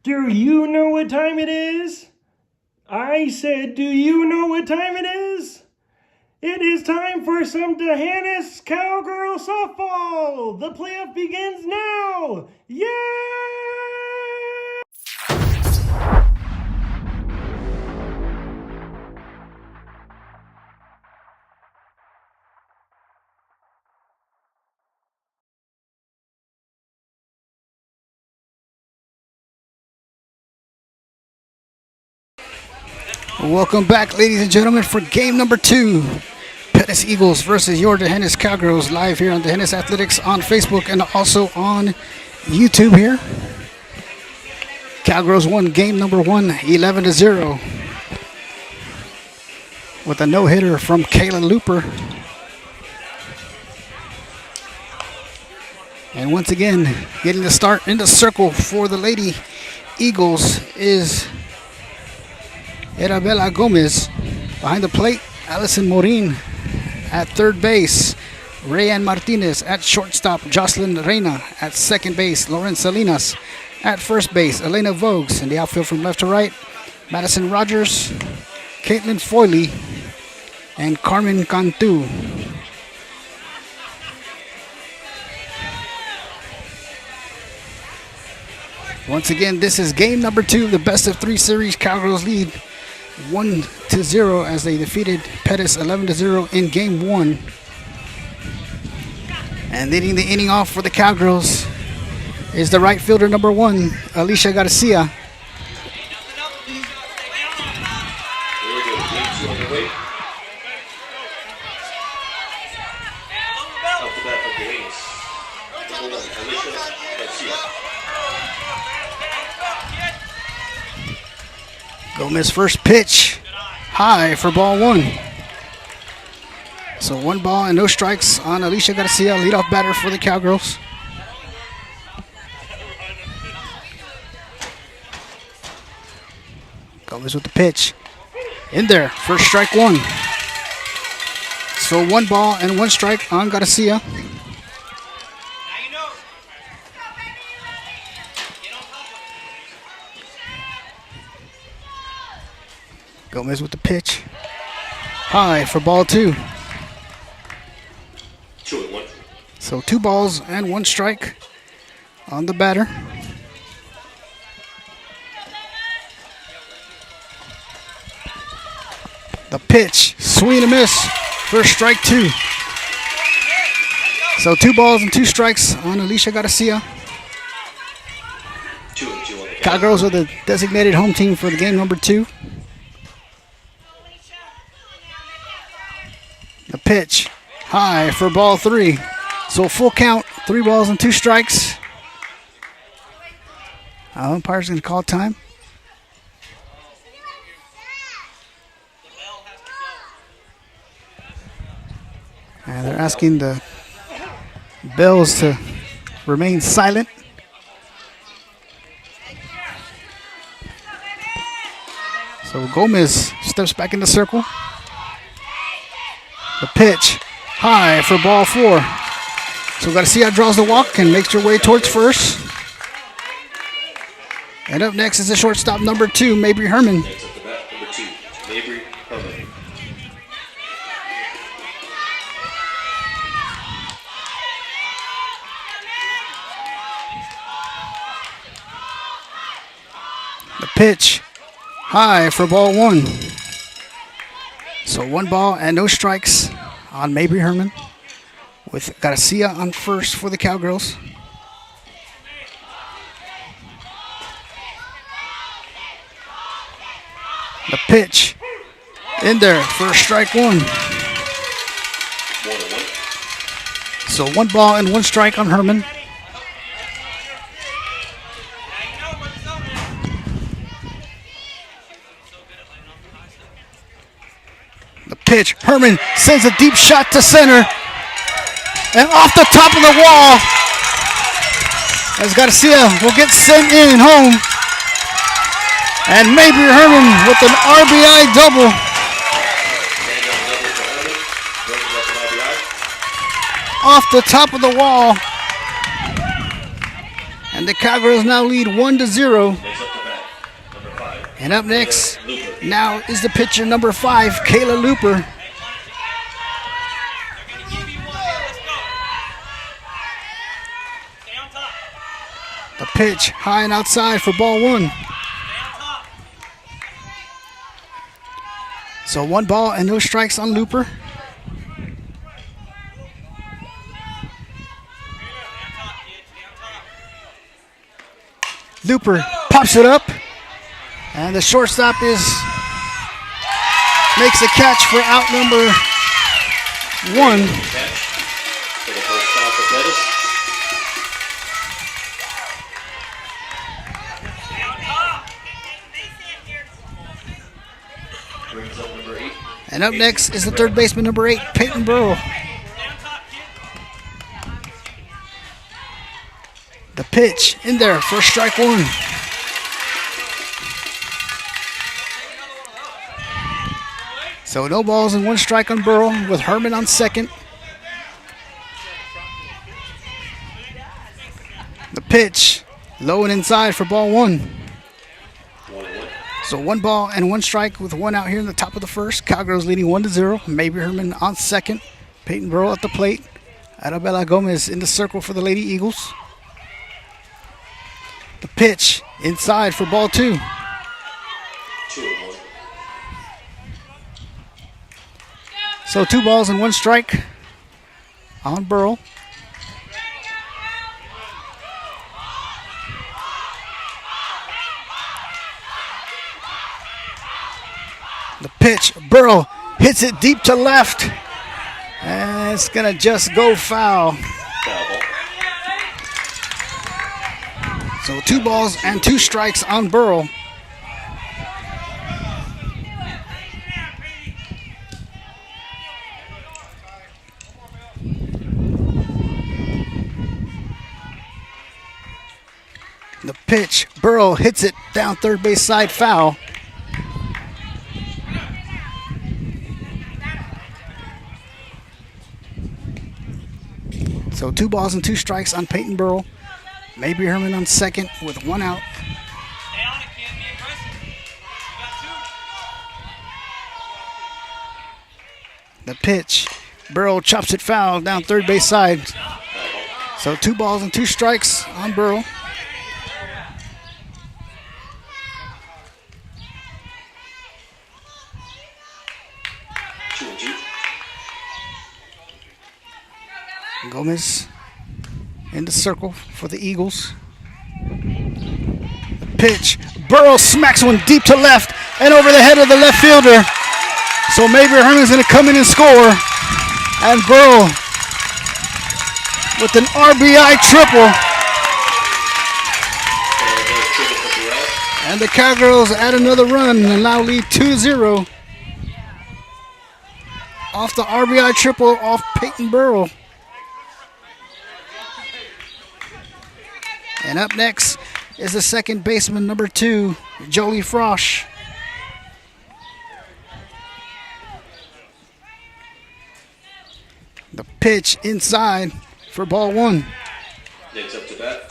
Do you know what time it is? I said, do you know what time it is? It is time for some D'Hanis Cowgirl softball! The playoff begins now! Yay! Welcome back, ladies and gentlemen, for game number 2. Pettus Eagles versus your D'Hanis Cowgirls, live here on D'Hanis Athletics on Facebook and also on YouTube here. Cowgirls won game number 1, 11-0, with a no-hitter from Kayla Looper. And once again, getting the start in the circle for the Lady Eagles is Arabella Gomez. Behind the plate, Allison Morin. At third base, Rayan Martinez. At shortstop, Jocelyn Reyna. At second base, Lauren Salinas. At first base, Elena Vogues. In the outfield from left to right, Madison Rogers, Caitlin Foyley, and Carmen Cantu. Once again, this is game number 2 of the best of 3 series. Cowgirls lead 1-0 as they defeated Pettus 11-0 in game 1. And leading the inning off for the Cowgirls is the right fielder number 1, Alicia Garcia. Gomez first pitch, high for ball 1. So 1 ball and no strikes on Alicia Garcia, leadoff batter for the Cowgirls. Gomez with the pitch, in there, first strike 1. So 1 ball and 1 strike on Garcia. Gomez with the pitch, high for ball 2. So 2 balls and 1 strike on the batter. The pitch, swing and a miss, first strike 2. So 2 balls and 2 strikes on Alicia Garcia. Cowgirls are the designated home team for the game number 2. The pitch, high for ball 3. So full count, 3 balls and 2 strikes. Umpire's going to call time. And they're asking the bells to remain silent. So Gomez steps back in the circle. The pitch, high for ball 4. So Garcia draws the walk and makes her way towards first. And up next is the shortstop number 2, Mabry Herman. The pitch, high for ball 1. So 1 ball and no strikes on Mabry Herman, with Garcia on first for the Cowgirls. The pitch, in there, first strike 1. So 1 ball and 1 strike on Herman. The pitch, Herman sends a deep shot to center. And off the top of the wall, as Garcia will get sent in home. And Mabry Herman with an RBI double. Off the top of the wall. And the Cowgirls now lead 1-0 And up next, now is the pitcher number 5, Kayla Looper. The pitch high and outside for ball 1. So 1 ball and no strikes on Looper. Looper pops it up, and the shortstop makes a catch for out number 1. For the first stop for Pettus. Brings up number 8. And up next is the third baseman, number 8, Peyton Burrow. The pitch in there for strike 1. So no balls and 1 strike on Burrow with Herman on second. The pitch low and inside for ball 1. So 1 ball and 1 strike with 1 out here in the top of the first. Cowgirls leading 1-0. Maybe Herman on second. Peyton Burrow at the plate. Arabella Gomez in the circle for the Lady Eagles. The pitch inside for ball 2. 2-1. So 2 balls and 1 strike on Burrow. The pitch, Burrow hits it deep to left. And it's going to just go foul. Foul ball. So 2 balls and 2 strikes on Burrow. The pitch, Burrow hits it down third base side, foul. So 2 balls and 2 strikes on Peyton Burrow. Maybe Herman on second with 1 out. The pitch, Burrow chops it foul down third base side. So 2 balls and 2 strikes on Burrow. Gomez in the circle for the Eagles. The pitch, Burrow smacks one deep to left and over the head of the left fielder. So maybe Herman's going to come in and score. And Burrow with an RBI triple. And the Cowgirls add another run and now lead 2-0. Off the RBI triple off Peyton Burrow. And up next is the second baseman, number 2, Jolie Frosch. The pitch inside for ball 1. Next up to bat,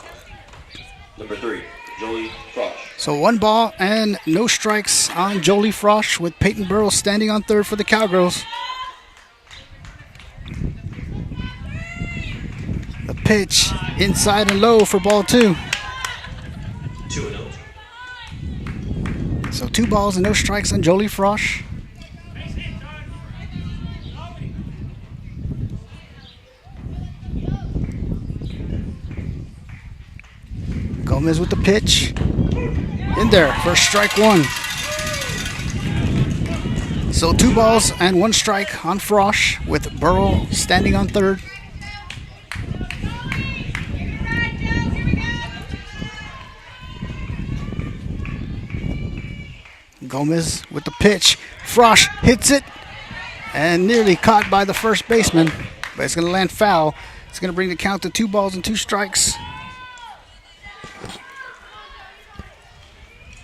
number 3, Jolie Frosch. So 1 ball and no strikes on Jolie Frosch with Peyton Burrow standing on third for the Cowgirls. The pitch inside and low for ball 2. 2-0. So 2 balls and no strikes on Jolie Frosch. Gomez with the pitch. In there for strike 1. So 2 balls and 1 strike on Frosch with Burrow standing on third. Gomez with the pitch. Frosch hits it and nearly caught by the first baseman, but it's going to land foul. It's going to bring the count to 2 balls and 2 strikes.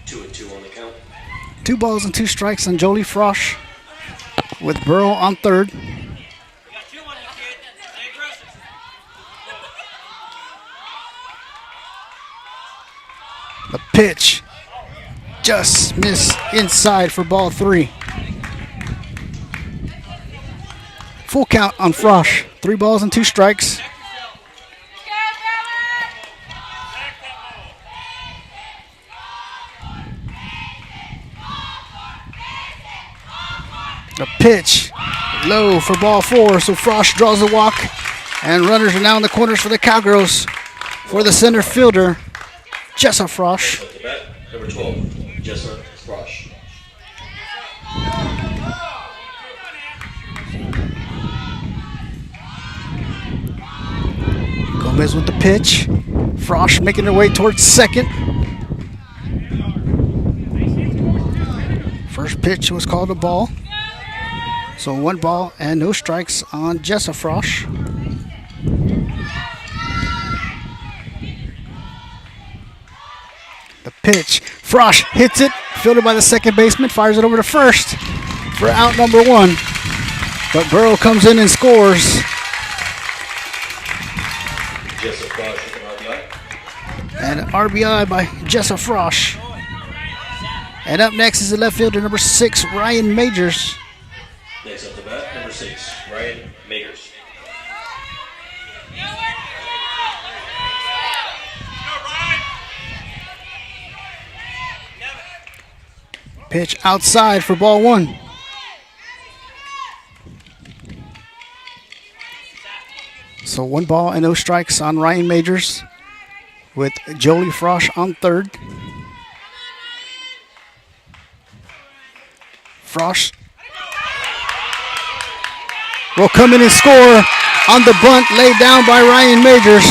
2-2 on the count. 2 balls and 2 strikes on Jolie Frosch with Burrow on third. The pitch just missed inside for ball 3. Full count on Frosch. 3 balls and 2 strikes. The pitch low for ball 4, so Frosch draws the walk, and runners are now in the corners for the Cowgirls. For the center fielder, Jessa Frosch. Number 12, Jessa Frosch. Gomez with the pitch. Frosch making their way towards second. First pitch was called a ball. So 1 ball and no strikes on Jessa Frosch. The pitch. Frosch hits it. Fielded by the second baseman. Fires it over to first for out number 1. But Burrow comes in and scores. Jessa Frosch with an RBI. And an RBI by Jessa Frosch. And up next is the left fielder, number 6, Ryan Majors. Next up to bat, number 6, Ryan Magers. Pitch outside for ball 1. So 1 ball and no strikes on Ryan Majors with Jolie Frosch on third. Frosch will come in and score on the bunt laid down by Ryan Majors.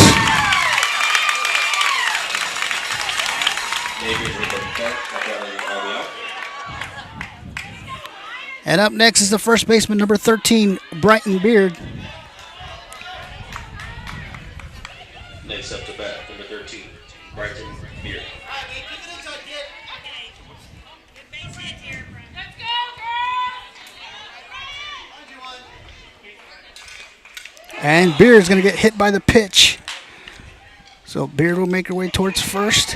And up next is the first baseman, number 13, Brighton Beard. Next up to bat, number 13, Brighton Beard. And Beard's going to get hit by the pitch. So Beard will make her way towards first.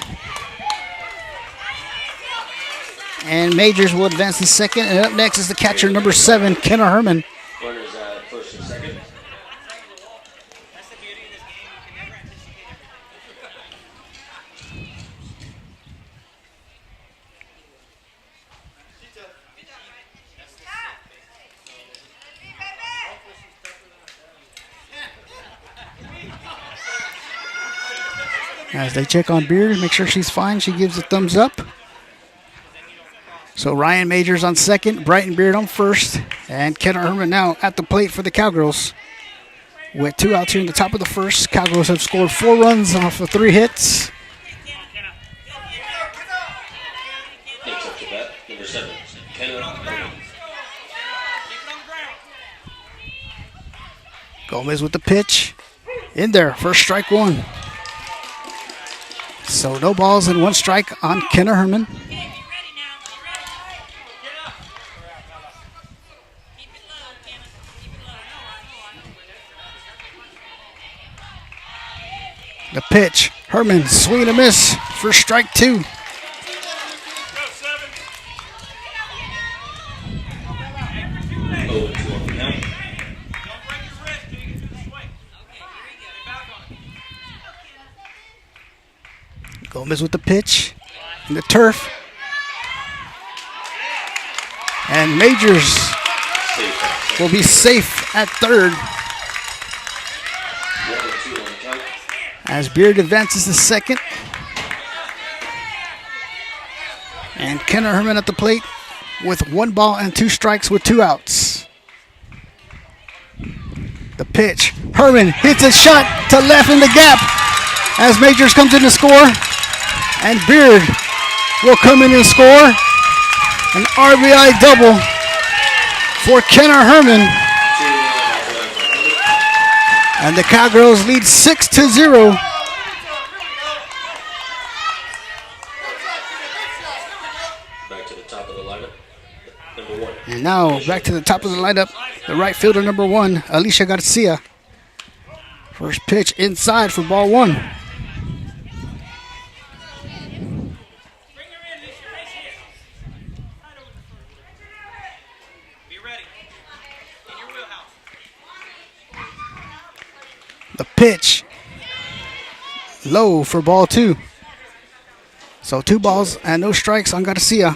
And Majors will advance to second. And up next is the catcher, number 7, Kenna Herman. Runners at first and second. As they check on Beard, make sure she's fine. She gives a thumbs up. So Ryan Majors on second, Brighton Beard on first, and Kenna Herman now at the plate for the Cowgirls. With 2 outs here in the top of the first, Cowgirls have scored 4 runs off of 3 hits. Next up to bat, number 7, Kenna Herman. Gomez with the pitch. In there, first strike 1. So no balls and 1 strike on Kenna Herman. The pitch, Herman, swing and a miss for strike 2. Gomez with the pitch in the turf. And Majors will be safe at third. As Beard advances to second. And Kenna Herman at the plate with 1 ball and 2 strikes with 2 outs. The pitch. Herman hits a shot to left in the gap as Majors comes in to score. And Beard will come in and score. An RBI double for Kenna Herman. And the Cowgirls lead 6-0. Back to the top of the lineup, number 1. And now back to the top of the lineup, the right fielder number 1, Alicia Garcia. First pitch inside for ball 1. pitch. Low for ball 2. So 2 balls and no strikes on Garcia.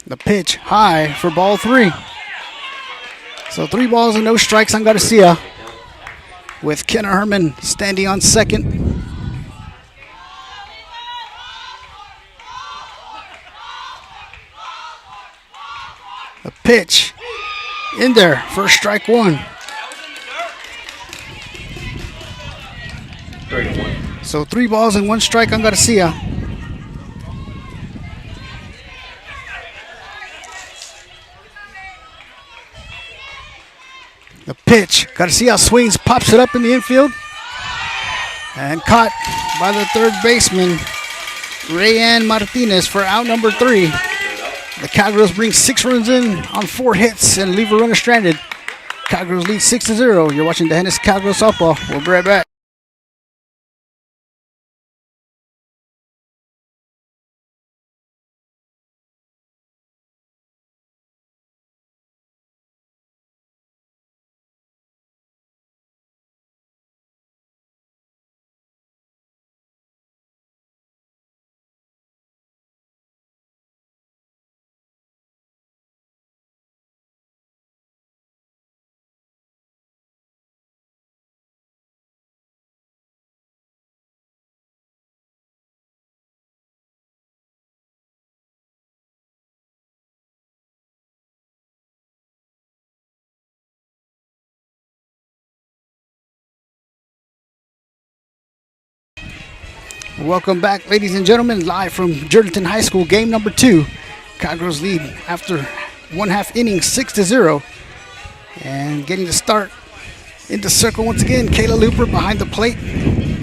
The pitch high for ball 3. So 3 balls and no strikes on Garcia, with Kenner Herman standing on second. The pitch in there for strike 1. 3-1. So 3 balls and 1 strike on Garcia. The pitch, Garcia swings, pops it up in the infield, and caught by the third baseman, Rayan Martinez, for out number 3. The Cowgirls bring 6 runs in on 4 hits and leave a runner stranded. Cowgirls lead 6-0. You're watching the Hennis Cowgirls softball. We'll be right back. Welcome back, ladies and gentlemen, live from Jordanton High School, game number 2. Cowgirls lead after 1/2 innings, 6-0. And getting the start into circle once again, Kayla Looper behind the plate,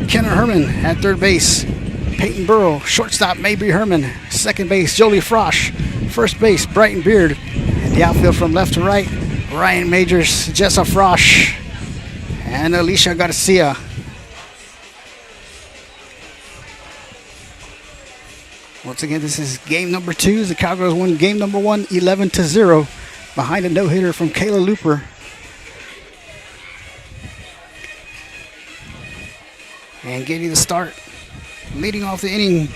Kenner Herman at third base, Peyton Burrow, shortstop Mabry Herman, second base Jolie Frosch, first base Brighton Beard, and the outfield from left to right, Ryan Majors, Jessa Frosch, and Alicia Garcia. Once again, this is game number 2. The Cowgirls won game number 1, 11-0, behind a no-hitter from Kayla Looper. And getting the start, leading off the inning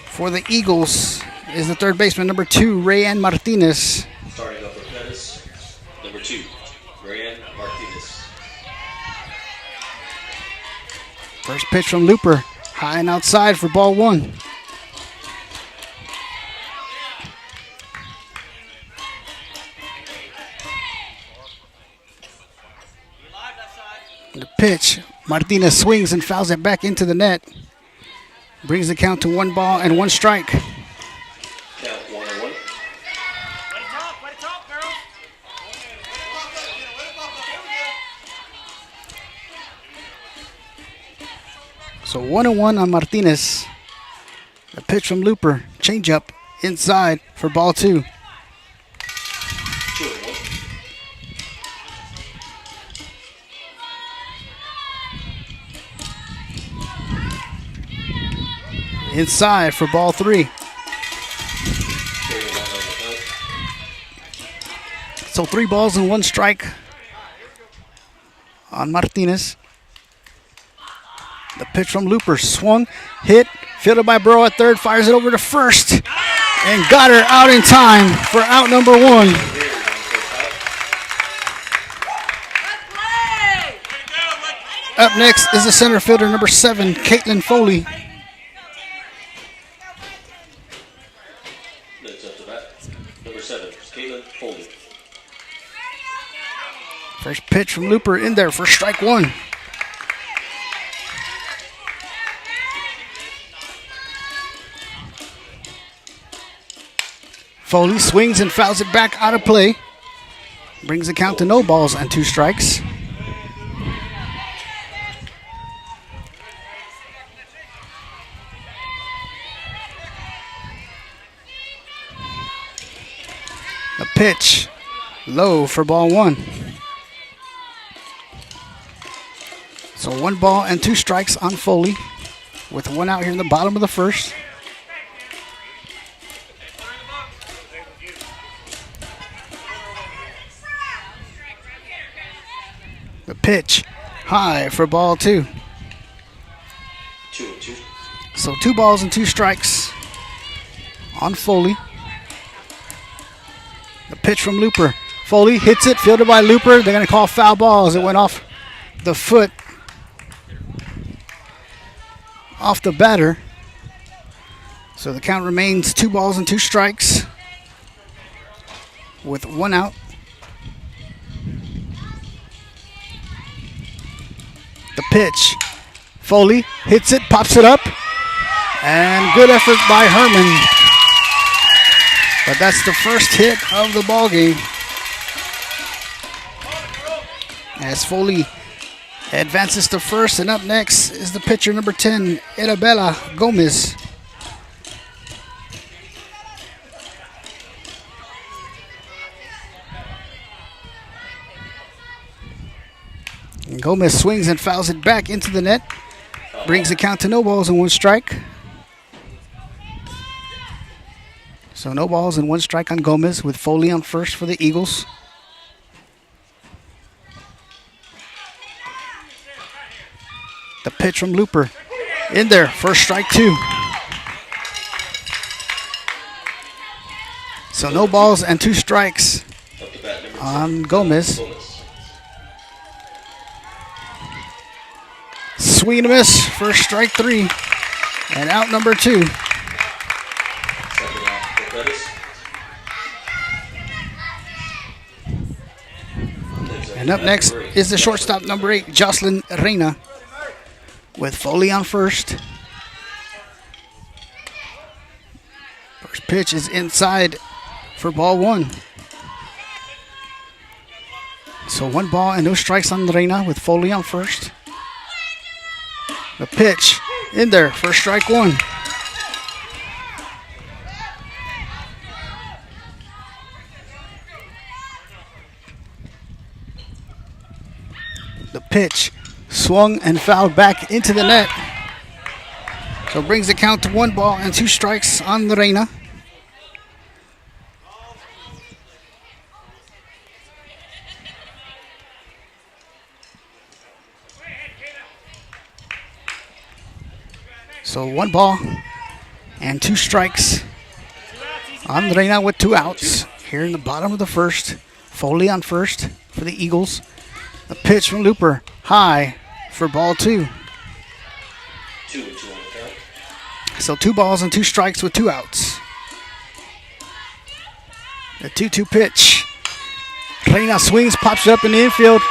for the Eagles is the third baseman, number 2, Rayan Martinez. Starting up for Pettus, number 2, Rayan Martinez. First pitch from Looper, high and outside for ball 1. The pitch, Martinez swings and fouls it back into the net. Brings the count to 1 ball and 1 strike. Count 1-1. So 1-1 on Martinez. The pitch from Looper, changeup inside for ball 2. 2-1. Inside for ball 3. 3-1 on the count. So 3 balls and 1 strike on Martinez. The pitch from Looper, swung, hit, fielded by Burrow at third, fires it over to first, and got her out in time for out number 1. Up next is the center fielder, number 7, Caitlin Foley. Next up to bat, number 7, Caitlin Foley. First pitch from Looper in there for strike 1. Foley swings and fouls it back out of play. Brings the count to no balls and 2 strikes. The pitch, low for ball 1. So 1 ball and 2 strikes on Foley, with 1 out here in the bottom of the first. The pitch high for ball 2. 2-2. So 2 balls and 2 strikes on Foley. The pitch from Looper. Foley hits it, fielded by Looper. They're going to call foul ball as it went off the foot. Off the batter. So the count remains 2 balls and 2 strikes with 1 out. The pitch. Foley hits it, pops it up, and good effort by Herman. But that's the first hit of the ball game. As Foley advances to first, and up next is the pitcher number 10, Arabella Gomez. And Gomez swings and fouls it back into the net. Brings the count to no balls and 1 strike. So no balls and 1 strike on Gomez with Foley on first for the Eagles. The pitch from Looper. In there, first strike 2. So no balls and 2 strikes on Gomez. Swing and a miss, first strike 3. And out number 2. And up next is the shortstop number 8, Jocelyn Reina, with Foley on first. First pitch is inside for ball 1. So 1 ball and no strikes on Reina with Foley on first. The pitch in there, first strike 1. The pitch swung and fouled back into the net. So it brings the count to 1 ball and 2 strikes on the Reina. So 1 ball and 2 strikes on the Reina with 2 outs. Here in the bottom of the first, Foley on first for the Eagles. The pitch from Looper, high for ball 2. 2-2 on the count. So 2 balls and 2 strikes with 2 outs. The 2-2 pitch. Reina swings, pops it up in the infield,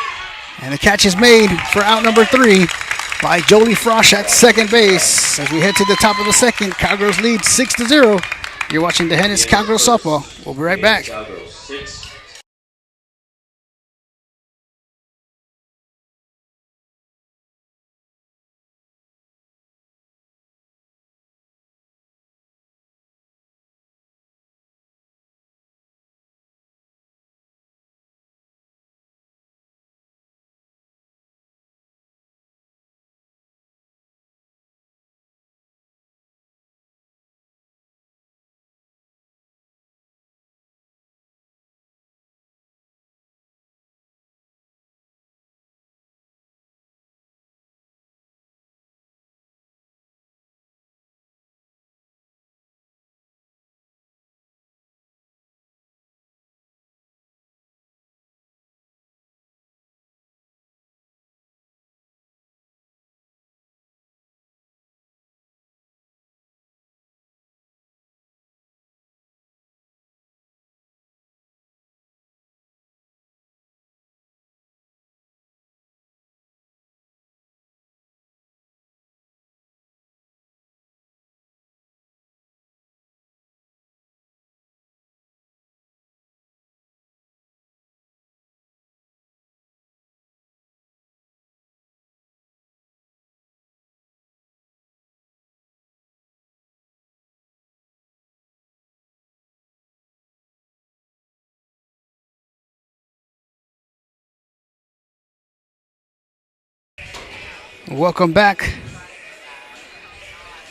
and the catch is made for out number 3 by Jolie Frosch at second base. As we head to the top of the second, Cowgirls lead 6-0. You're watching the Hennis Cowgirls softball. We'll be right back. Cowgirls 6. Welcome back.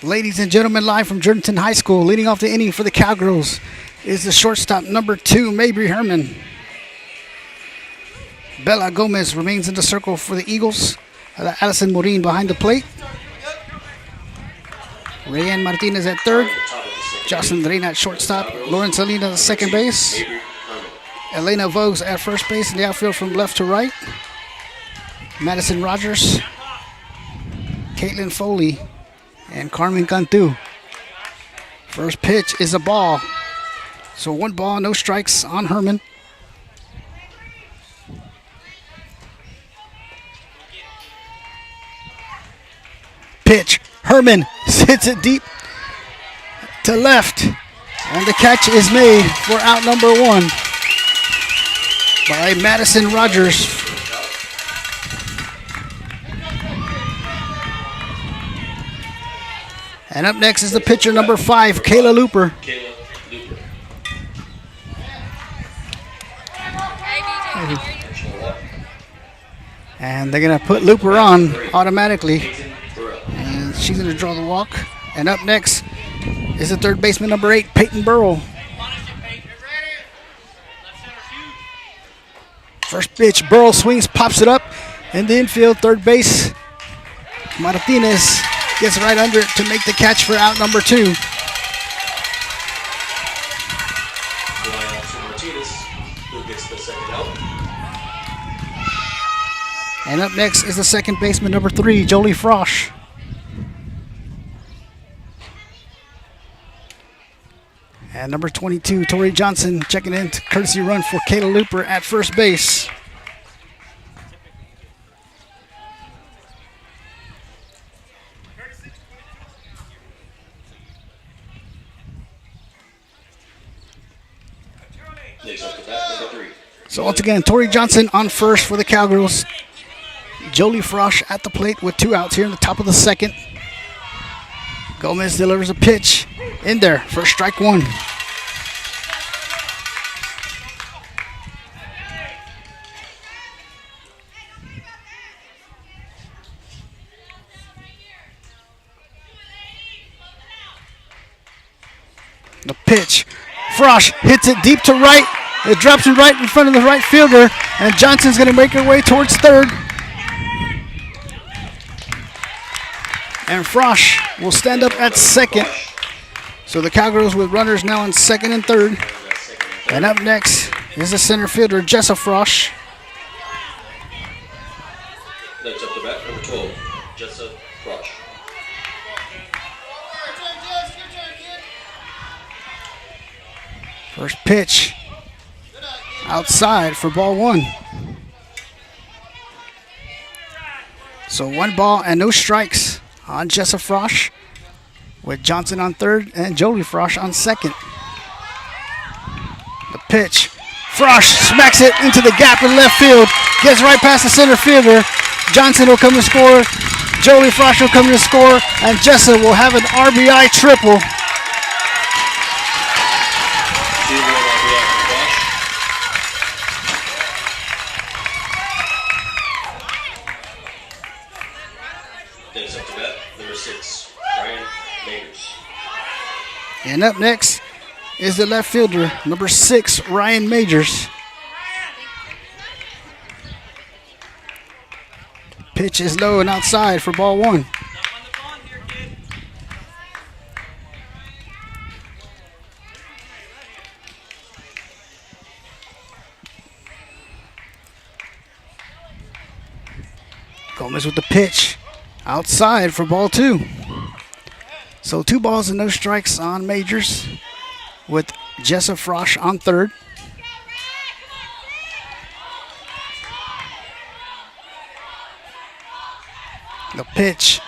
Ladies and gentlemen, live from Jordanton High School, leading off the inning for the Cowgirls is the shortstop number 2, Mabry Herman. Bella Gomez remains in the circle for the Eagles. Allison Morin behind the plate. Rayanne Martinez at third. Jocelyn Reina at shortstop. Lauren Salinas at second base. Elena Vogues at first base in the outfield from left to right. Madison Rogers, Caitlin Foley, and Carmen Cantu. First pitch is a ball. So 1 ball, no strikes on Herman. Pitch. Herman hits it deep to left. And the catch is made for out number 1 by Madison Rogers. And up next is the pitcher number 5, Kayla Looper. And they're going to put Looper on automatically. And she's going to draw the walk. And up next is the third baseman number 8, Peyton Burrow. First pitch, Burrow swings, pops it up in the infield, third base. Martinez gets right under it to make the catch for out number 2. Martinez, who gets the second out. And up next is the second baseman number 3, Jolie Frosch. And number 22, Tori Johnson checking in to courtesy run for Kayla Looper at first base. Next up to bat, number 3. So once again, Tori Johnson on first for the Cowgirls. Jolie Frosch at the plate with 2 outs here in the top of the second. Gomez delivers a pitch in there for strike 1. The pitch. Frosch hits it deep to right. It drops it right in front of the right fielder. And Johnson's going to make her way towards third. And Frosch will stand up at second. So the Cowgirls with runners now in second and third. And up next is the center fielder, Jessa Frosch. Next up to bat, number 12, Jessa Frosch. First pitch outside for ball 1. So 1 ball and no strikes on Jessa Frosch, with Johnson on third and Jolie Frosch on second. The pitch. Frosch smacks it into the gap in left field. Gets right past the center fielder. Johnson will come to score. Jolie Frosch will come to score. And Jessa will have an RBI triple. Next up to bat, number 6, Ryan Majors. And up next is the left fielder, number 6, Ryan Majors. Pitch is low and outside for ball 1. Gomez with the pitch. Outside for ball 2. So 2 balls and no strikes on Majors, with Jessa Frosch on third. The pitch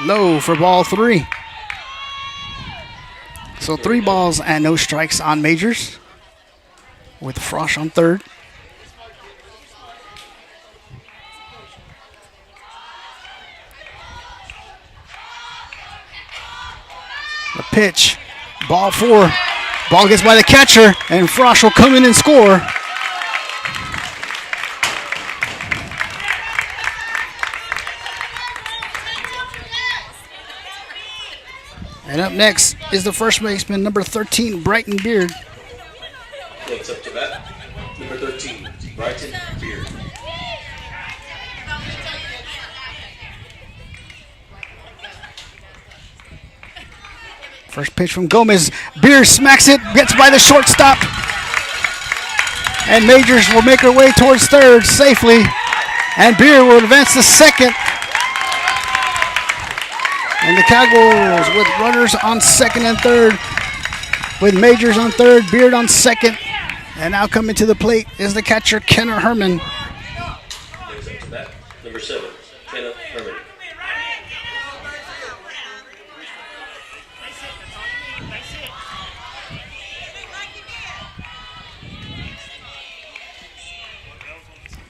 low for ball 3. So 3 balls and no strikes on Majors, with Frosch on third. The pitch, ball 4. Ball gets by the catcher, and Frosch will come in and score. And up next is the first baseman, number 13, Brighton Beard. Next up to bat, number 13, Brighton Beard. First pitch from Gomez. Beer smacks it, gets by the shortstop. And Majors will make her way towards third safely. And Beer will advance to second. And the Cowgirls with runners on second and third. With Majors on third, Beard on second. And now coming to the plate is the catcher, Kenner Herman. Number 7, Kenner Herman.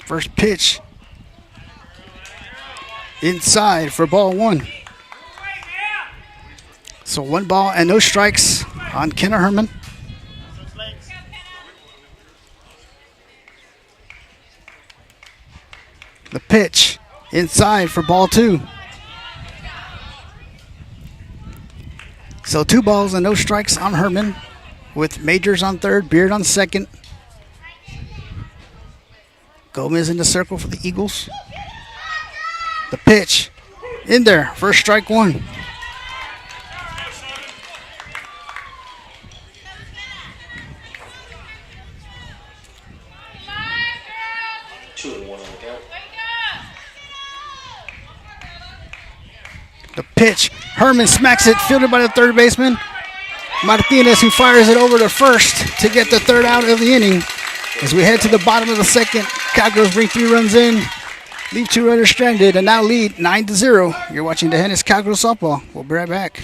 First pitch inside for ball 1. So 1 ball and no strikes on Kenner Herman. The pitch inside for ball 2. So 2 balls and no strikes on Herman with Majors on third, Beard on second. Gomez in the circle for the Eagles. The pitch in there, first strike 1. The pitch, Herman smacks it, fielded by the third baseman. Martinez, who fires it over to first to get the third out of the inning. As we head to the bottom of the second, Cowgirls bring 3 runs in, leave 2 runners stranded, and now lead 9-0. You're watching the Hennis Cowgirls softball. We'll be right back.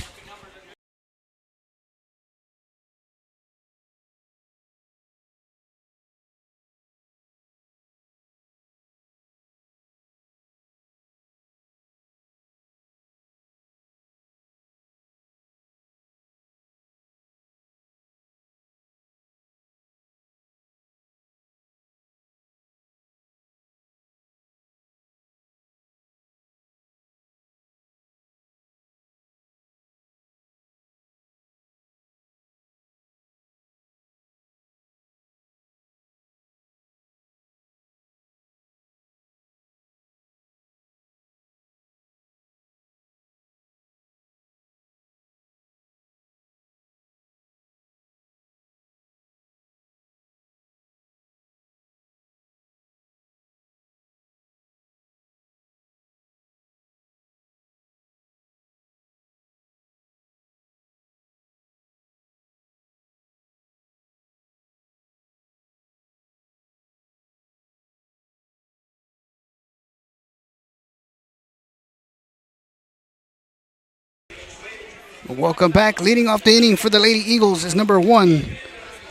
Welcome back. Leading off the inning for the Lady Eagles is number 1,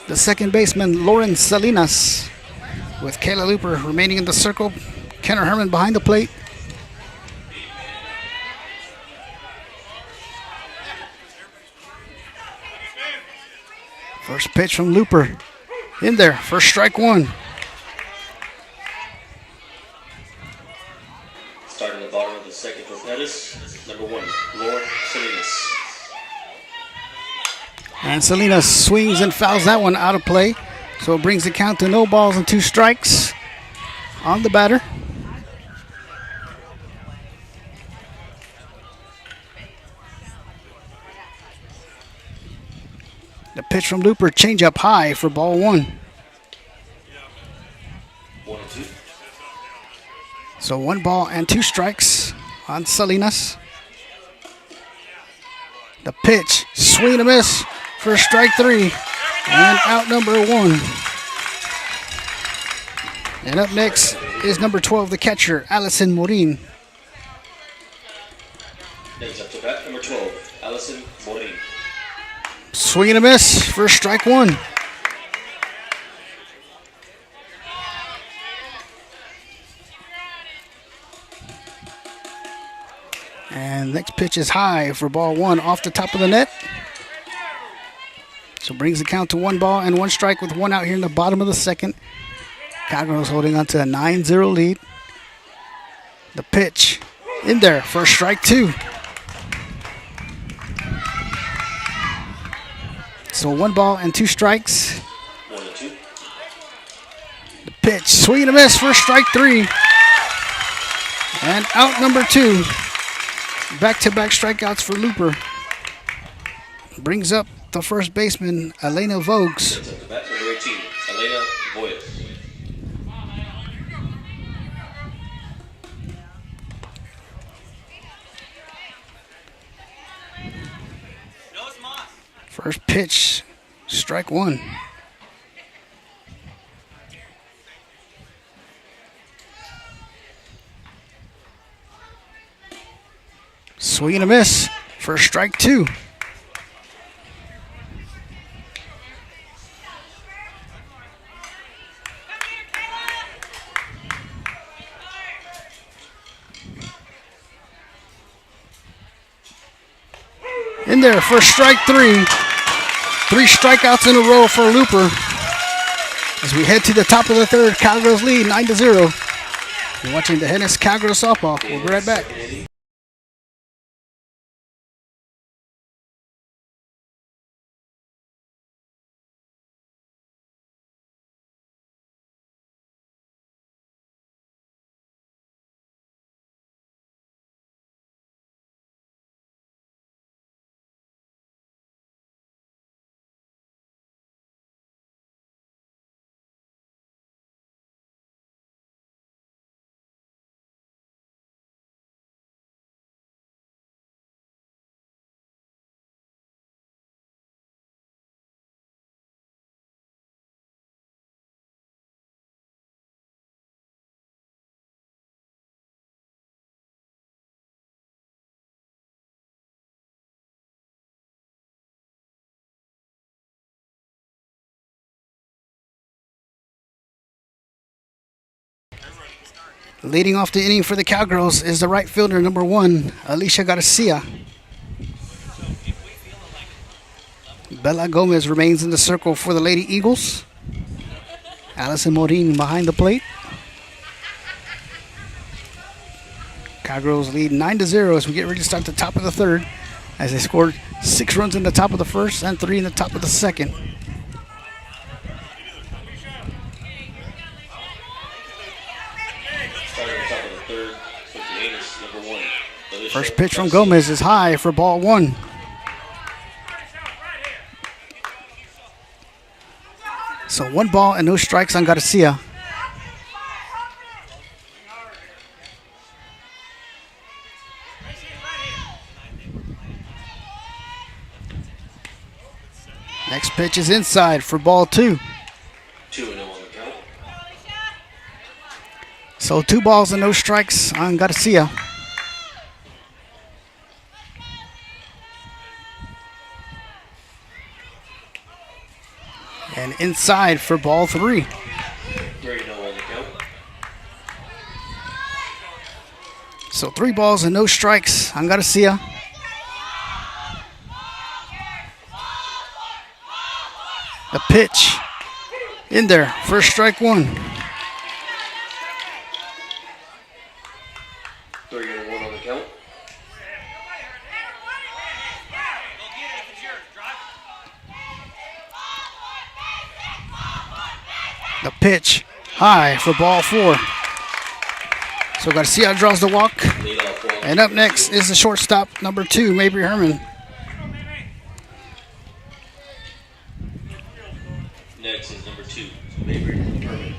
the second baseman, Lauren Salinas. With Kayla Looper remaining in the circle, Kenner Herman behind the plate. First pitch from Looper. In there, first strike 1. Starting the bottom of the second for Pettus, number 1, Lauren Salinas. And Salinas swings and fouls that one out of play. So it brings the count to no balls and 2 strikes on the batter. The pitch from Looper, change up high for ball 1. 1-2. So 1 ball and 2 strikes on Salinas. The pitch, swing and a miss for strike 3. And out number 1. And up next is number 12, the catcher, Allison Morin. Next up to bat, number 12, Allison Morin. Swing and a miss for strike 1. And next pitch is high for ball 1 off the top of the net. So brings the count to 1 ball and 1 strike with 1 out here in the bottom of the second. Cowgirls holding on to a 9-0 lead. The pitch in there for strike 2. So 1 ball and 2 strikes. 1-2. The pitch, swing and a miss for strike 3. And out number 2. Back-to-back strikeouts for Looper. brings up the first baseman, Elena Vogues. Up to bat, number 18, Elena Voyes. First pitch, strike one. Swing and a miss for strike two. In there for strike three. 3 strikeouts in a row for Looper. As we head to the top of the third, Cowgirls lead 9-0. You're watching the Hennis Cowgirls softball. We'll be right back. Leading off the inning for the Cowgirls is the right fielder, number 1, Alicia Garcia. Bella Gomez remains in the circle for the Lady Eagles. Allison Morin behind the plate. Cowgirls lead 9-0 as we get ready to start the top of the third, as they scored 6 runs in the top of the first and 3 in the top of the second. First pitch from Gomez is high for ball 1. So 1 ball and no strikes on Garcia. Next pitch is inside for ball 2. 2-0 on the count. So 2 balls and no strikes on Garcia. And inside for ball 3. 3-0 on the count. So 3 balls and no strikes on Garcia. The pitch in there, first strike 1. 3-1 on the count. The pitch high for ball 4. So Garcia draws the walk. And up next is the shortstop, number 2, Mabry Herman. Next is number 2, Mabry Herman.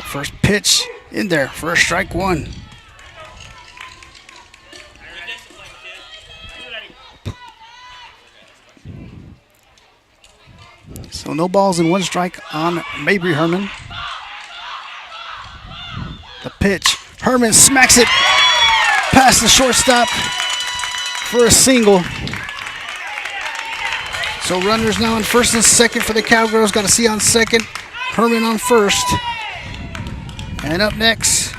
First pitch in there, first strike 1. So no balls and 1 strike on Mabry Herman. The pitch, Herman smacks it past the shortstop for a single. So runners now on first and second for the Cowgirls. Got to see on second, Herman on first. And up next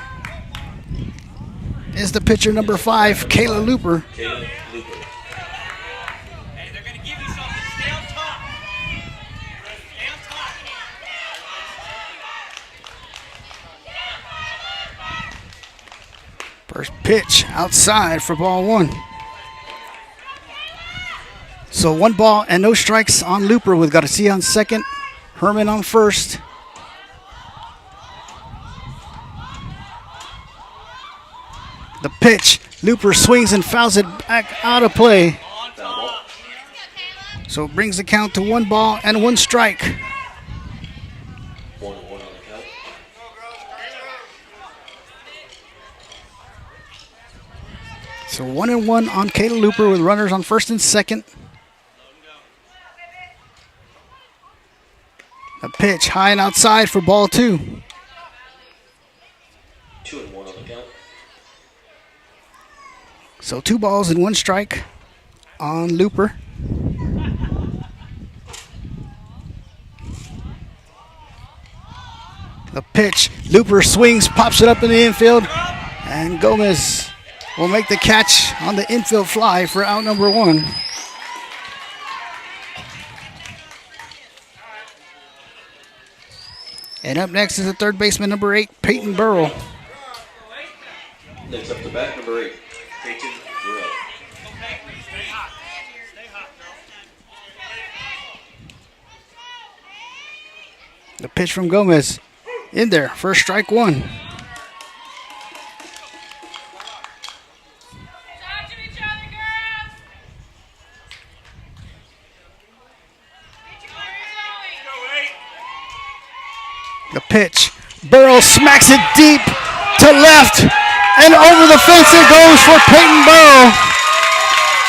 is the pitcher number 5, Kayla Looper. Kayla Looper. Hey, they're going to give you something. Stay on top. Stay on top. First pitch outside for ball 1. So 1 ball and no strikes on Looper with Garcia on second, Herman on first. The pitch. Looper swings and fouls it back out of play. Foul ball. So it brings the count to 1 ball and 1 strike. 1-1 on the count. So 1-1 on Kayla Looper with runners on first and second. A pitch high and outside for ball 2. 2-1 on the count. So 2 balls and 1 strike on Looper. The pitch. Looper swings, pops it up in the infield, and Gomez will make the catch on the infield fly for out number 1. And up next is the third baseman, number 8, Peyton Burrow. Next up to bat, number 8, Peyton Burrow. Okay, stay hot. Stay hot, girl. The pitch from Gomez. In there, first strike 1. The pitch. Burrow smacks it deep to left, and over the fence it goes for Peyton Burrow.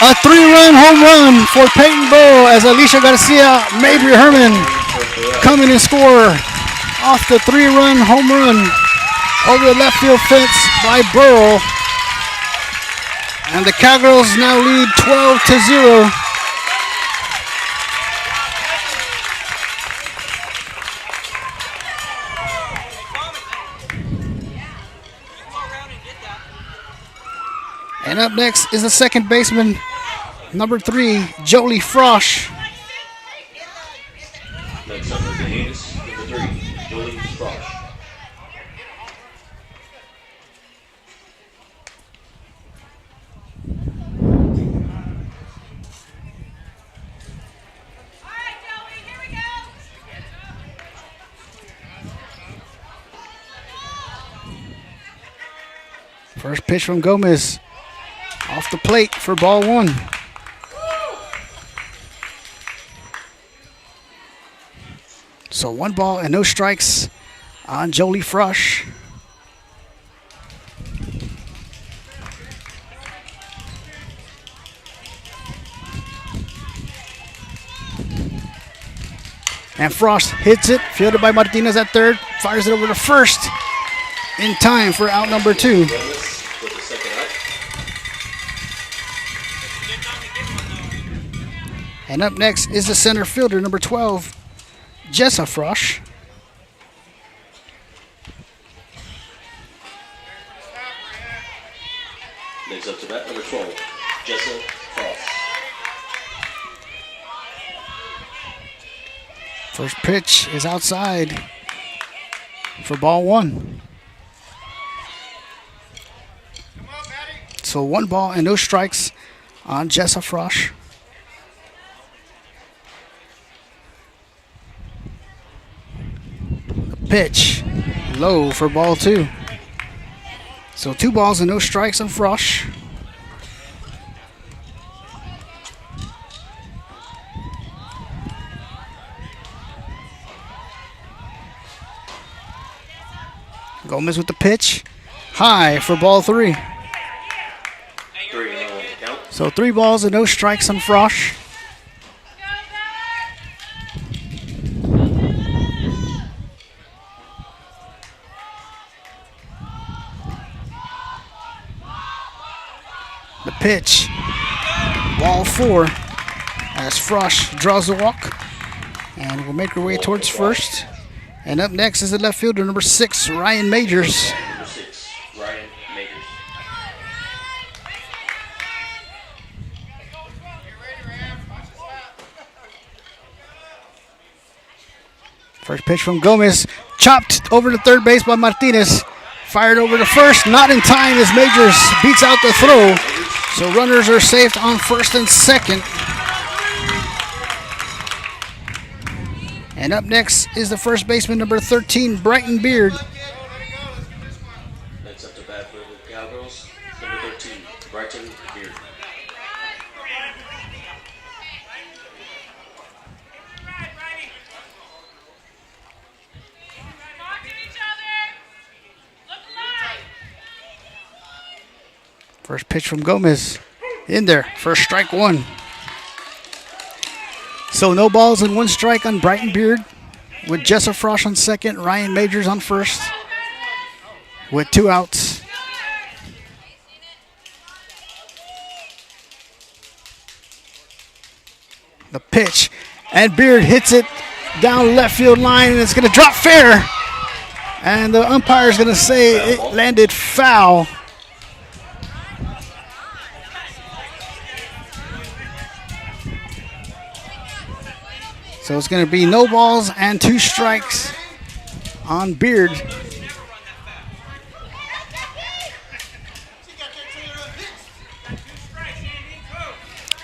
A 3-run home run for Peyton Burrow as Alicia Garcia, Mabry Herman come in and score off the 3-run home run over the left field fence by Burrow. And the Cowgirls now lead 12-0. And up next is the second baseman, number 3, Jolie Frosch. Next up is the Hayes, number 3, Jolie Frosch. First pitch from Gomez. Off the plate for ball 1. So 1 ball and no strikes on Jolie Frosch. And Frost hits it, fielded by Martinez at third, fires it over to first in time for out number 2. With the second out. And up next is the center fielder, number 12, Jessa Frosch. Next up to bat, number 12, Jessa Frost. First pitch is outside for ball 1. So 1 ball and no strikes on Jessa Frosch. The pitch low for ball 2. So 2 balls and no strikes on Frosch. Gomez with the pitch. High for ball 3. 3-0 on the count. So 3 balls and no strikes on Frosch. The pitch. Ball 4 as Frosch draws the walk. And will make her way towards first. And up next is the left fielder, number 6, Ryan Majors. Number 6, Ryan Majors. First pitch from Gomez, chopped over to third base by Martinez. Fired over to first, not in time as Majors beats out the throw. So runners are saved on first and second. And up next is the first baseman, number 13, Brighton Beard. Next up to bat for the Cowgirls, number First pitch from Gomez. In there. First strike one. So no balls and one strike on Brighton Beard. With Jessup Frosch on second. Ryan Majors on first. With 2 outs. The pitch. And Beard hits it down left field line. And it's going to drop fair. And the umpire is going to say it landed foul. So it's going to be no balls and 2 strikes on Beard.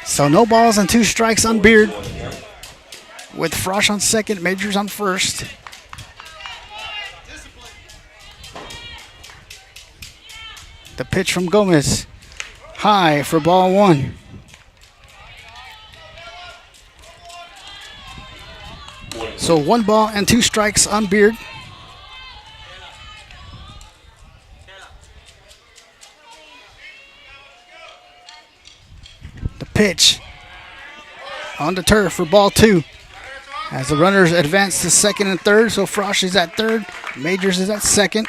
So no balls and 2 strikes on Beard. With Frosch on second, Majors on first. The pitch from Gomez. High for ball 1. So 1 ball and 2 strikes on Beard. The pitch on the turf for ball 2. As the runners advance to second and third, so Frosch is at third, Majors is at second.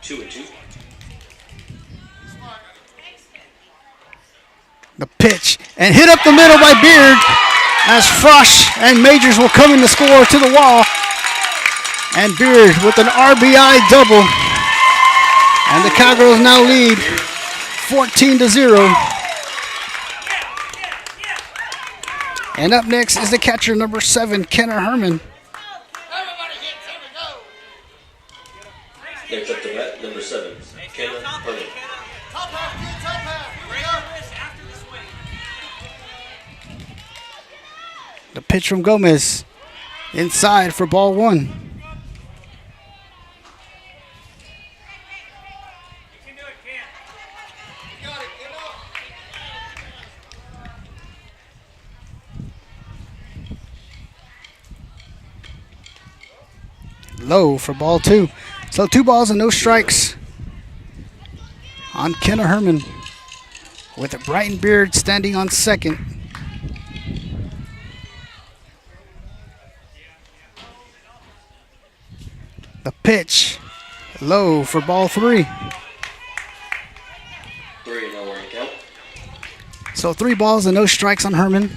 Two and two. The pitch, and hit up the middle by Beard as Frosch and Majors will come in to score to the wall. And Beard with an RBI double. And the Cowgirls now lead 14-0. And up next is the catcher, number 7, Kenner Herman. Next up to bat, number 7, Kenna Herman. The pitch from Gomez. Inside for ball 1. Low for ball 2. So 2 balls and no strikes on Kenner Herman. With a Brighton Beard standing on second. The pitch, low for ball 3. 3-0 count. So 3 balls and no strikes on Herman.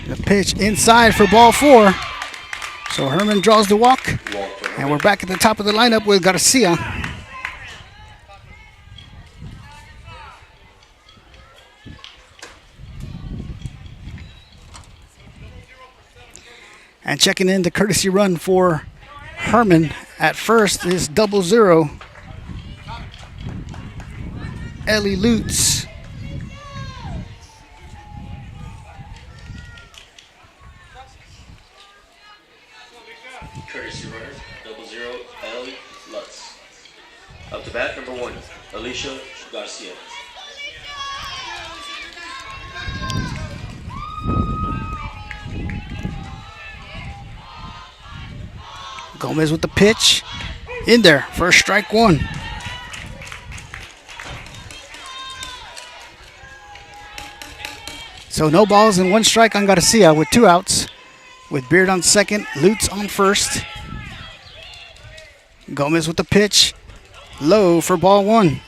The pitch inside for ball 4. So Herman draws the walk. And we're back at the top of the lineup with Garcia. And checking in the courtesy run for Herman at first is 00. Ellie Lutz. Courtesy runner, 00, Ellie Lutz. Up to bat, number 1, Alicia Garcia. Gomez with the pitch. In there. First strike 1. So no balls and 1 strike on Garcia with 2 outs. With Beard on second, Lutz on first. Gomez with the pitch. Low for ball 1.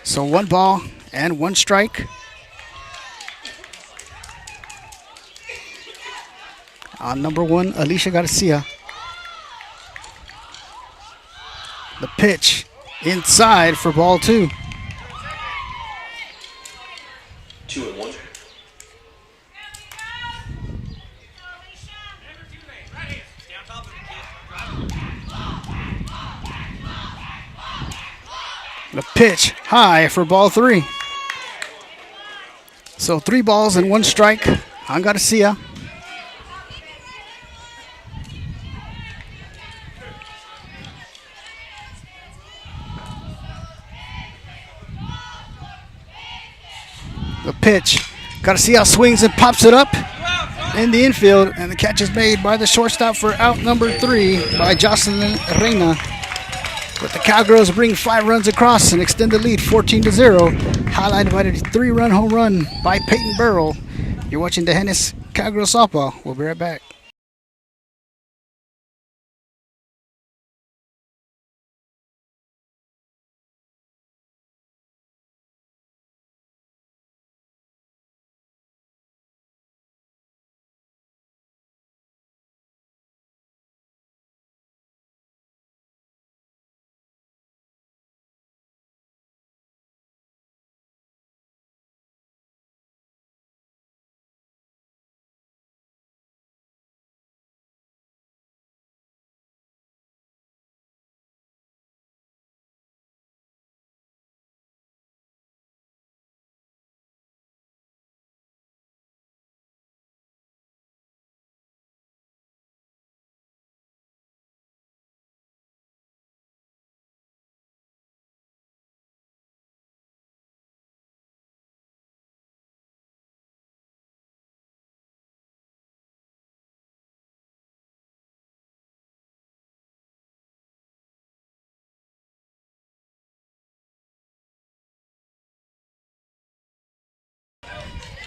So 1 ball and 1 strike. On number 1, Alicia Garcia. The pitch inside for ball 2. 2-1. The pitch high for ball 3. So 3 balls and 1 strike on Garcia. pitch. Garcia swings and pops it up in the infield, and the catch is made by the shortstop for out number 3 by Jocelyn Reina. But the Cowgirls bring 5 runs across and extend the lead 14-0, highlighted by the 3-run home run by Peyton Burrell. You're watching the Hennis Cowgirls softball. We'll be right back.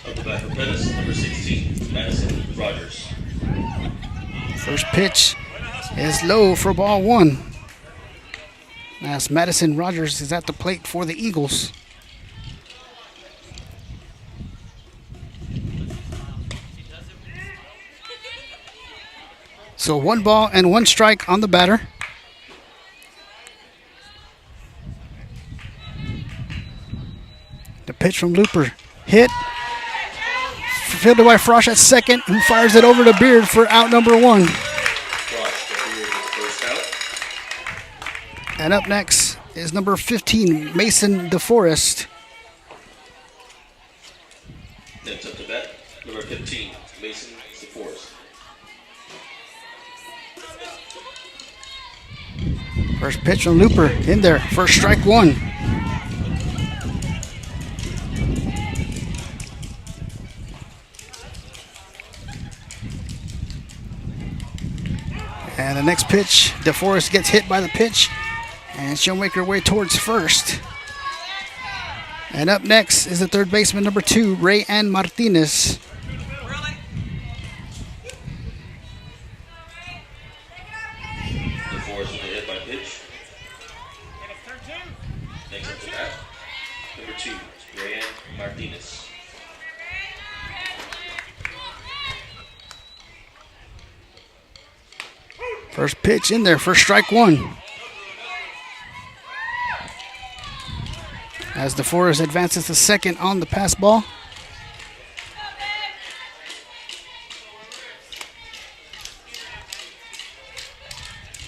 Up the bat for Pettus, number 16, Madison Rogers. First pitch is low for ball 1. As Madison Rogers is at the plate for the Eagles. So 1 ball and 1 strike on the batter. The pitch from Looper hit. Fielded by Frosch at second, who fires it over to Beard for out number 1. First out. And up next is number 15, Mason DeForest. Next up to bat, number 15, Mason DeForest. First pitch from Looper in there, first strike 1. And the next pitch, DeForest gets hit by the pitch, and she'll make her way towards first. And up next is the third baseman, number 2, Rayanne Martinez. DeForest with a hit by pitch. Next up to bat, number 2, Rayanne Martinez. First pitch in there, first strike 1. As DeForest advances to second on the pass ball.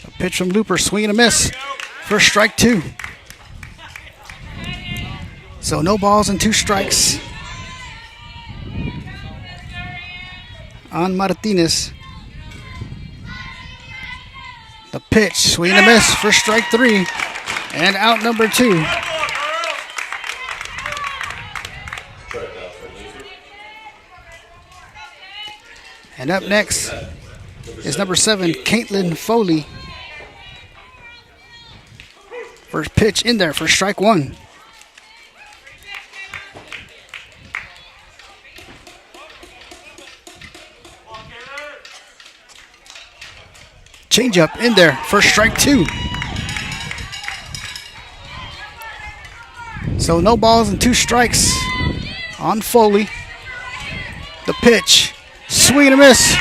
A pitch from Looper, swing and a miss. First strike 2. So no balls and 2 strikes on Martinez. The pitch, swing and a miss for strike 3, and out number 2. And up next is number 7, Caitlin Foley. First pitch in there for strike 1. Changeup in there, first strike 2. So no balls and 2 strikes on Foley. The pitch, swing and a miss,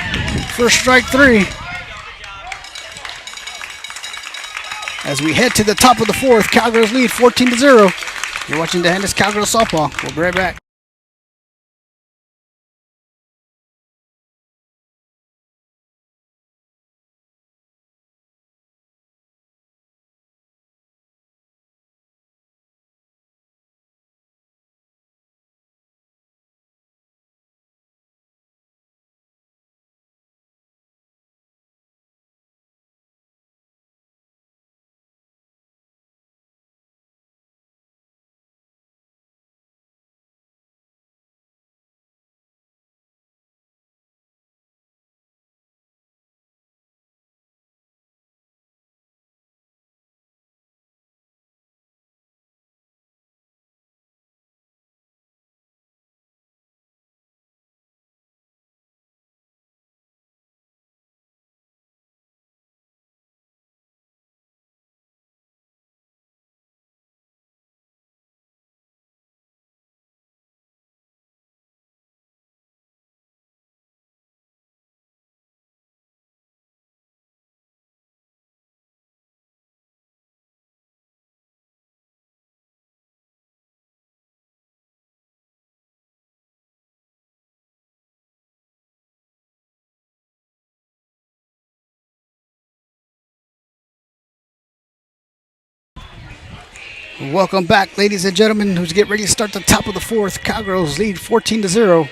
first strike 3. As we head to the top of the 4th, Cowgirls lead 14-0. You're watching the Hennis Cowgirls softball. We'll be right back. Welcome back, ladies and gentlemen, who's getting ready to start the top of the fourth. Cowgirls lead 14-0.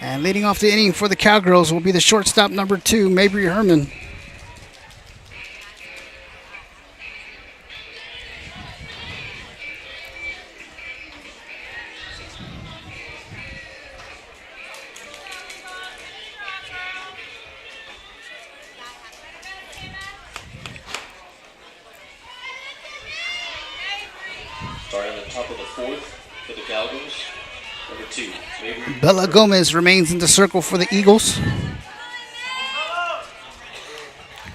And leading off the inning for the Cowgirls will be the shortstop number 2, Mabry Herman. Starting at the top of the fourth for the Cowgirls. Number 2, Mabry. Bella Gomez remains in the circle for the Eagles.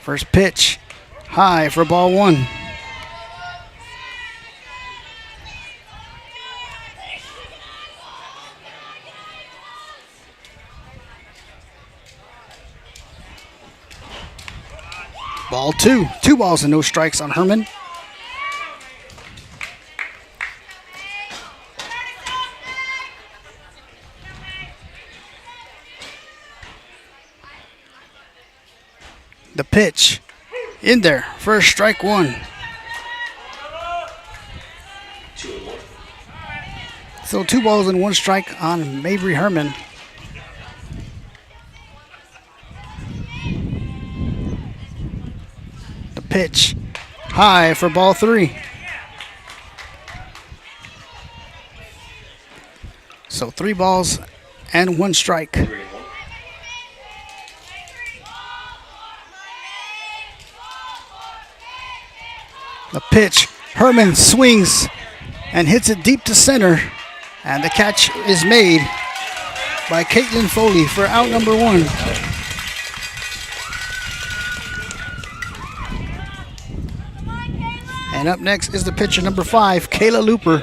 First pitch, high for ball 1. Ball 2. 2 balls and no strikes on Herman. The pitch in there. First strike 1. 2-1. So 2 balls and 1 strike on Mabry Herman. The pitch high for ball 3. So 3 balls and 1 strike. 3-1. The pitch, Herman swings and hits it deep to center. And the catch is made by Caitlin Foley for out number 1. And up next is the pitcher number 5, Kayla Looper.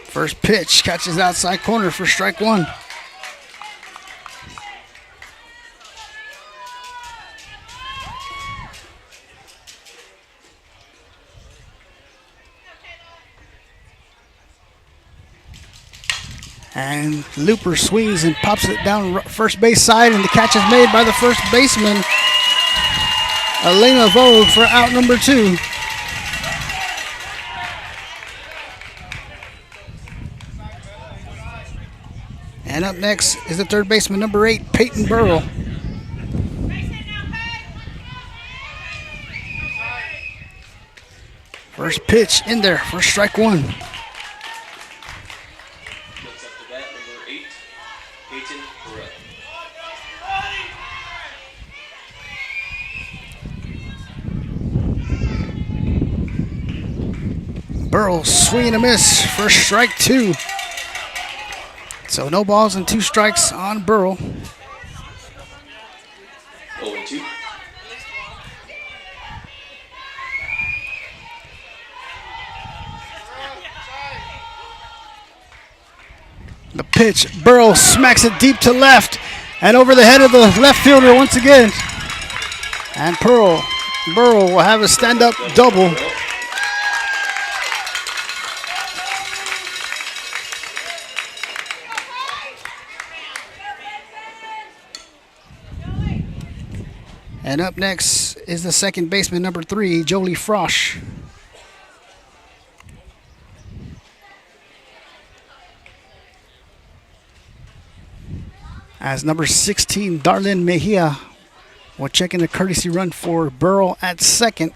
First pitch catches outside corner for strike 1. And Looper swings and pops it down first base side, and the catch is made by the first baseman, Elena Vogue, for out number 2. And up next is the third baseman, number 8, Peyton Burrow. First pitch in there for strike 1. Looks up to bat, number 8, Peyton Burrell. Burrow swing and a miss for strike 2. So no balls and 2 strikes on Burrow. 0-2. The pitch, Burrow smacks it deep to left and over the head of the left fielder once again. And Burrow will have a stand-up double. And up next is the second baseman, number 3, Jolie Frosch. As number 16, Darlene Mejia will check in a courtesy run for Burrow at second.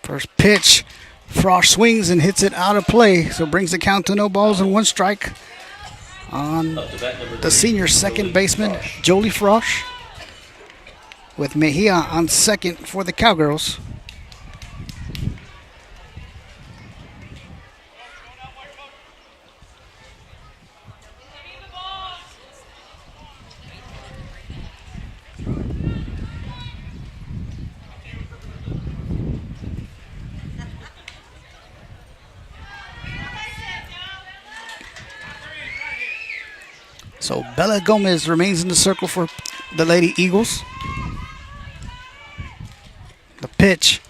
First pitch, Frosch swings and hits it out of play, so brings the count to no balls and 1 strike on the senior second baseman, Jolie Frosch, with Mejia on second for the Cowgirls. So Bella Gomez remains in the circle for the Lady Eagles. The pitch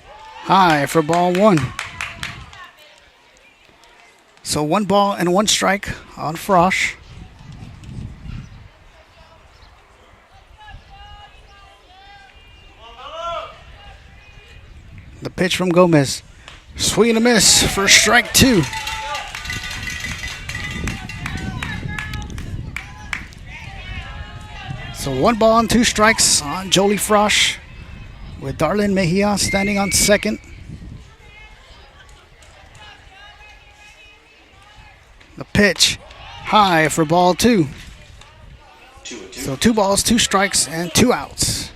high for ball one. So 1 ball and 1 strike on Frosch. The pitch from Gomez. Swing and a miss for strike 2. So 1 ball and 2 strikes on Jolie Frosch, with Darlene Mejia standing on second. The pitch high for ball 2. 2-2. So 2 balls, 2 strikes, and 2 outs.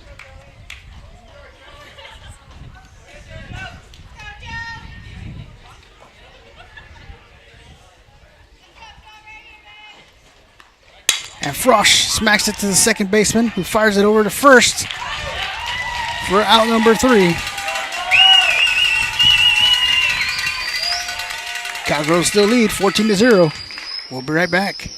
And Frosch smacks it to the second baseman, who fires it over to first for out number 3. Cowgirls still lead 14-0. We'll be right back.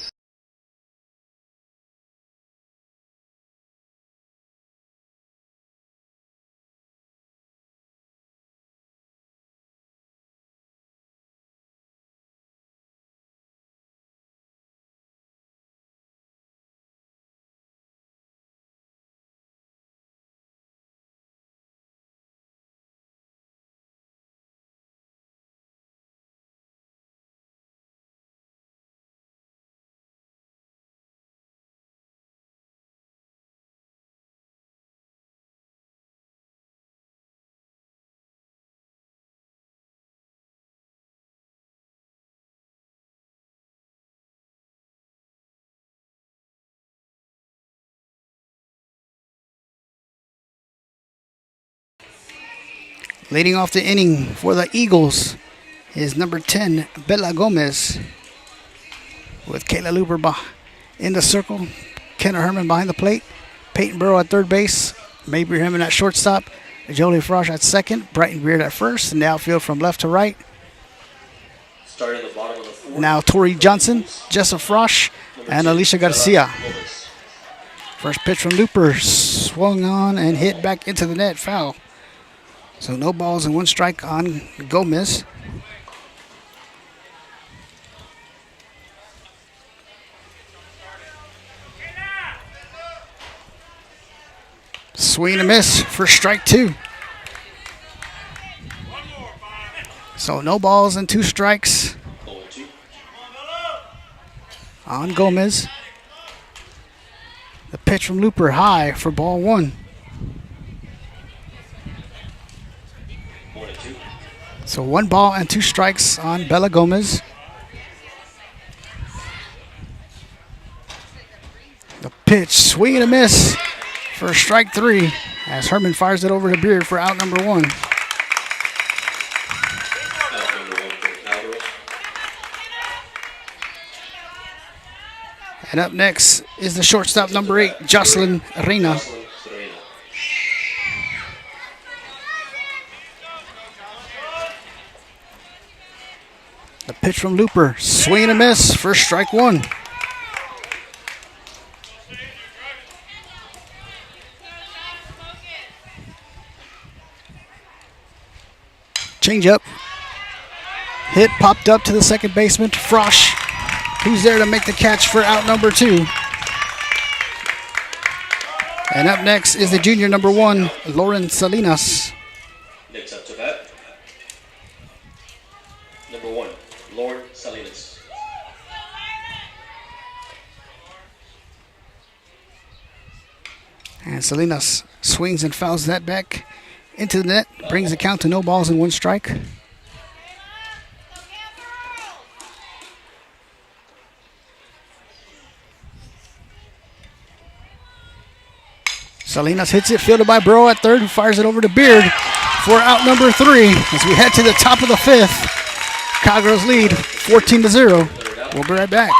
Leading off the inning for the Eagles is number 10, Bella Gomez, with Kayla Luber in the circle, Kenna Herman behind the plate, Peyton Burrow at third base, Mabry Herman at shortstop, Jolie Frosch at second, Brighton Beard at first, and the outfield from left to right. Starting at the bottom of the 4th. Now Tori Johnson, Jessa Frosch, and Alicia Garcia. First pitch from Looper, swung on and hit back into the net, foul. So no balls and 1 strike on Gomez. Swing and a miss for strike 2. So no balls and 2 strikes 0-2. on Gomez. The pitch from Looper high for ball 1. 1-2. So 1 ball and 2 strikes on Bella Gomez. The pitch, swing and a miss for strike 3 as Herman fires it over to Beard for out number 1. Out number 1 for the Cowgirls. And up next is the shortstop number 8, Jocelyn Reina. Jocelyn Serena. The pitch from Looper, swing and a miss for strike 1. Change up. Hit popped up to the second baseman, Frosch, who's there to make the catch for out number 2. And up next is the junior number 1, Lauren Salinas. Next up to bat, number 1, Lauren Salinas. And Salinas swings and fouls that back into the net, brings the count to no balls and 1 strike. Salinas hits it, fielded by Burrow at third, who fires it over to Beard for out number 3 as we head to the top of the 5th. Cowgirls lead 14-0. We'll be right back.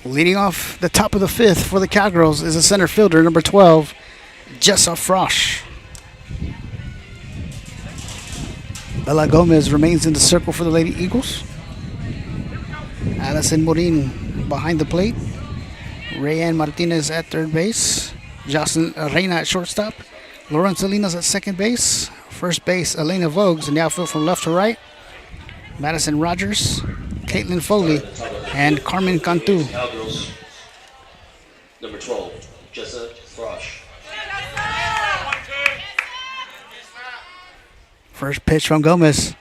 Leading off the top of the fifth for the Cowgirls is a center fielder, number 12, Jessa Frosch. Bella Gomez remains in the circle for the Lady Eagles. Allison Morin behind the plate. Rayanne Martinez at third base. Jocelyn Reina at shortstop. Lauren Salinas at second base. First base, Elena Vogues in the outfield from left to right. Madison Rogers, Caitlin Foley, and Carmen Cantu. Cowgirls. Number 12, Jessa Frosch. First pitch from Gomez.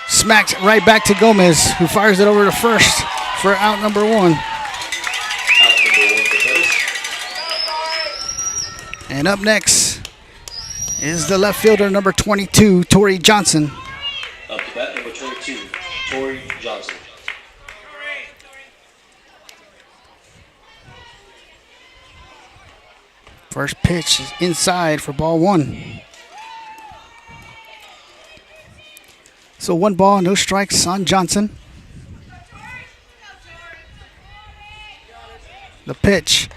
Smacked right back to Gomez, who fires it over to first for out number 1. Out number 1 for Pettus. And up next is the left fielder, number 22, Tori Johnson. Up to bat, number 22, Tori Johnson. First pitch is inside for ball 1. So 1 ball, no strikes on Johnson. The pitch,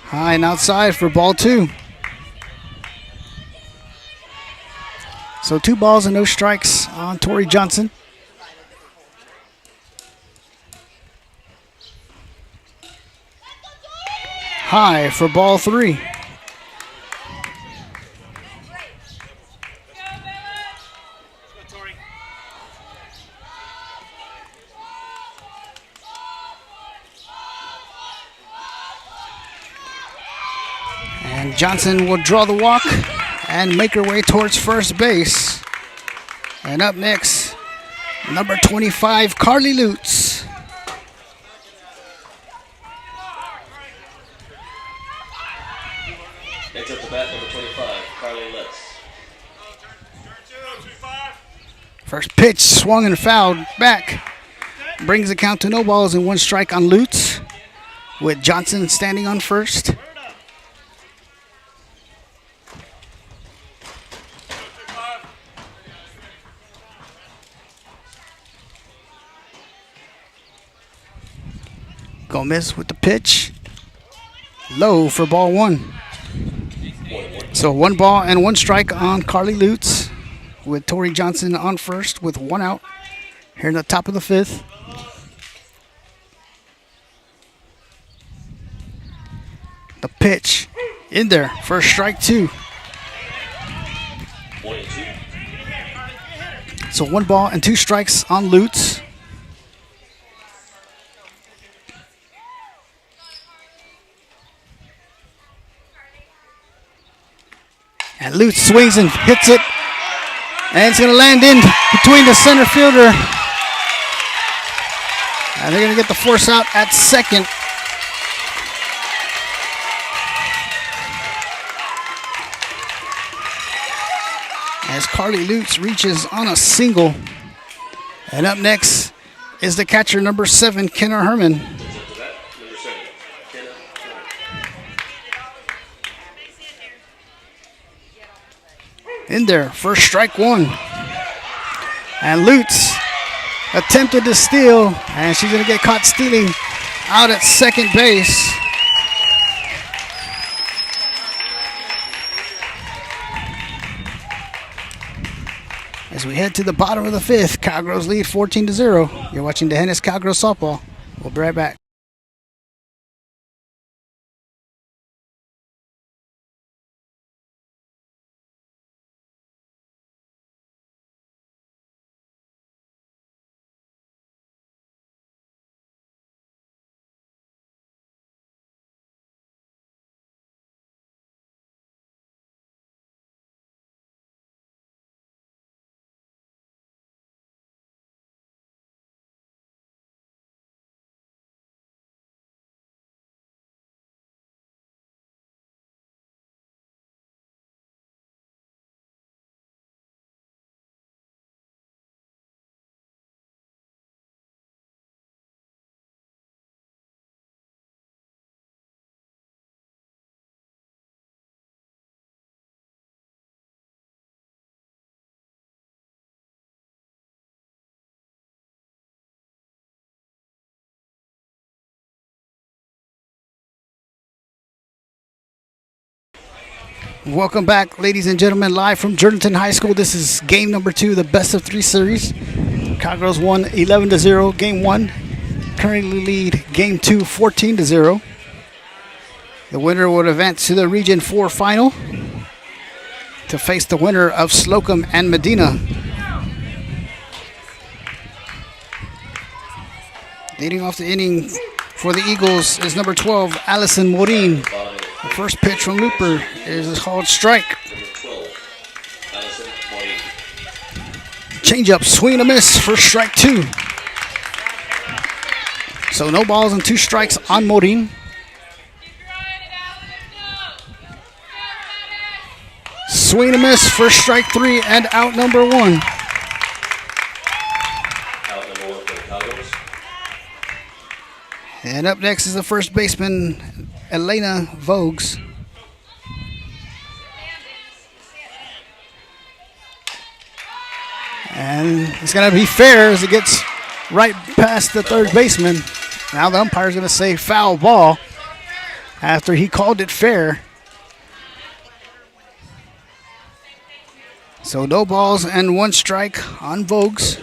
high and outside for ball 2. So 2 balls and no strikes on Tori Johnson. High for ball 3. And Johnson will draw the walk and make her way towards first base. And up next, number 25, Carly Lutz. Next up to bat, number 25, Carly Lutz. First pitch swung and fouled back. Brings the count to no balls and 1 strike on Lutz, with Johnson standing on first. Gomez with the pitch. Low for ball 1. So 1 ball and 1 strike on Carly Lutz, with Tori Johnson on first with 1 out here in the top of the 5th. The pitch in there for strike 2. 1 and 2. So 1 ball and 2 strikes on Lutz. And Lutz swings and hits it. And it's going to land in between the center fielder. And they're going to get the force out at second. As Carly Lutz reaches on a single. And up next is the catcher, number 7, Kenna Herman. Next up to bat, number 7, Kenna Herman. In there, first strike 1. And Lutz attempted to steal, and she's going to get caught stealing out at second base. As we head to the bottom of the 5th, Cowgirls lead 14-0. You're watching the Hennis Cowgirls softball. We'll be right back. Welcome back, ladies and gentlemen, live from Jordanton High School. This is game number 2, the best of 3 series. Cowgirls won 11-0 game 1. Currently lead game 2 14-0. The winner would advance to the Region 4 final to face the winner of Slocum and Medina. Leading off the inning for the Eagles is number 12, Allison Morin. The first pitch from Looper is a called strike. Number 12, Allison Morin. Change-up, swing and a miss for strike 2. So no balls and 2 strikes on Morin. Swing and a miss for strike 3 and out number 1. Out number 1 for the Cowgirls. And up next is the first baseman, Elena Vogues. And it's going to be fair as it gets right past the third baseman. Now the umpire's going to say foul ball after he called it fair. So no balls and 1 strike on Vogues.